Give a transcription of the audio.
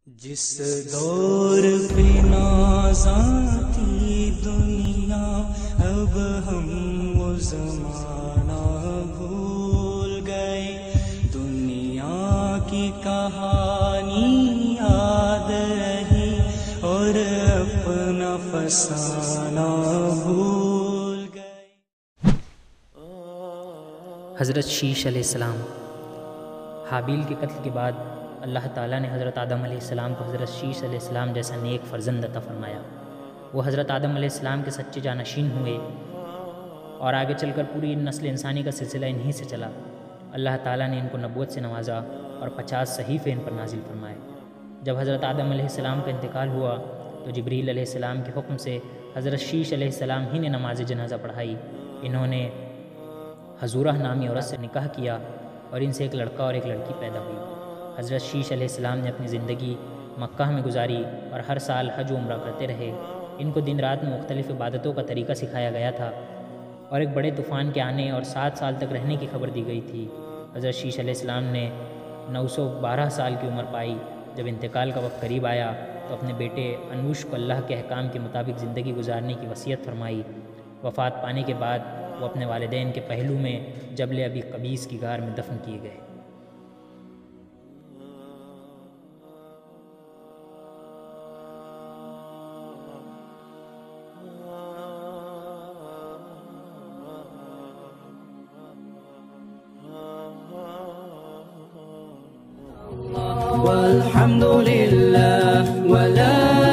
جس دور پہ نازاں تھی دنیا، اب ہم وہ زمانہ بھول گئے۔ دنیا کی کہانی یاد رہی اور اپنا فسانہ بھول گئے۔ حضرت شیش علیہ السلام۔ حابیل کے قتل کے بعد اللہ تعالیٰ نے حضرت آدم علیہ السلام کو حضرت شیش علیہ السلام جیسا نیک فرزند عطا فرمایا۔ وہ حضرت آدم علیہ السلام کے سچے جانشین ہوئے اور آگے چل کر پوری نسل انسانی کا سلسلہ انہی سے چلا۔ اللہ تعالیٰ نے ان کو نبوت سے نوازا اور 50 صحیفے ان پر نازل فرمائے۔ جب حضرت آدم علیہ السلام کا انتقال ہوا تو جبریل علیہ السلام کے حکم سے حضرت شیش علیہ السلام ہی نے نماز جنازہ پڑھائی۔ انہوں نے حضورہ نامی عورت سے نکاح کیا اور ان سے ایک لڑکا اور ایک لڑکی پیدا ہوئی۔ حضرت شیش علیہ السلام نے اپنی زندگی مکہ میں گزاری اور ہر سال حج و عمرہ کرتے رہے۔ ان کو دن رات میں مختلف عبادتوں کا طریقہ سکھایا گیا تھا اور ایک بڑے طوفان کے آنے اور 7 سال تک رہنے کی خبر دی گئی تھی۔ حضرت شیش علیہ السلام نے 912 سال کی عمر پائی۔ جب انتقال کا وقت قریب آیا تو اپنے بیٹے انوش کو اللہ کے احکام کے مطابق زندگی گزارنے کی وصیت فرمائی۔ وفات پانے کے بعد وہ اپنے والدین کے پہلو میں جبل ابی قبیس کی غار میں دفن کیے گئے۔ والحمد للہ ولا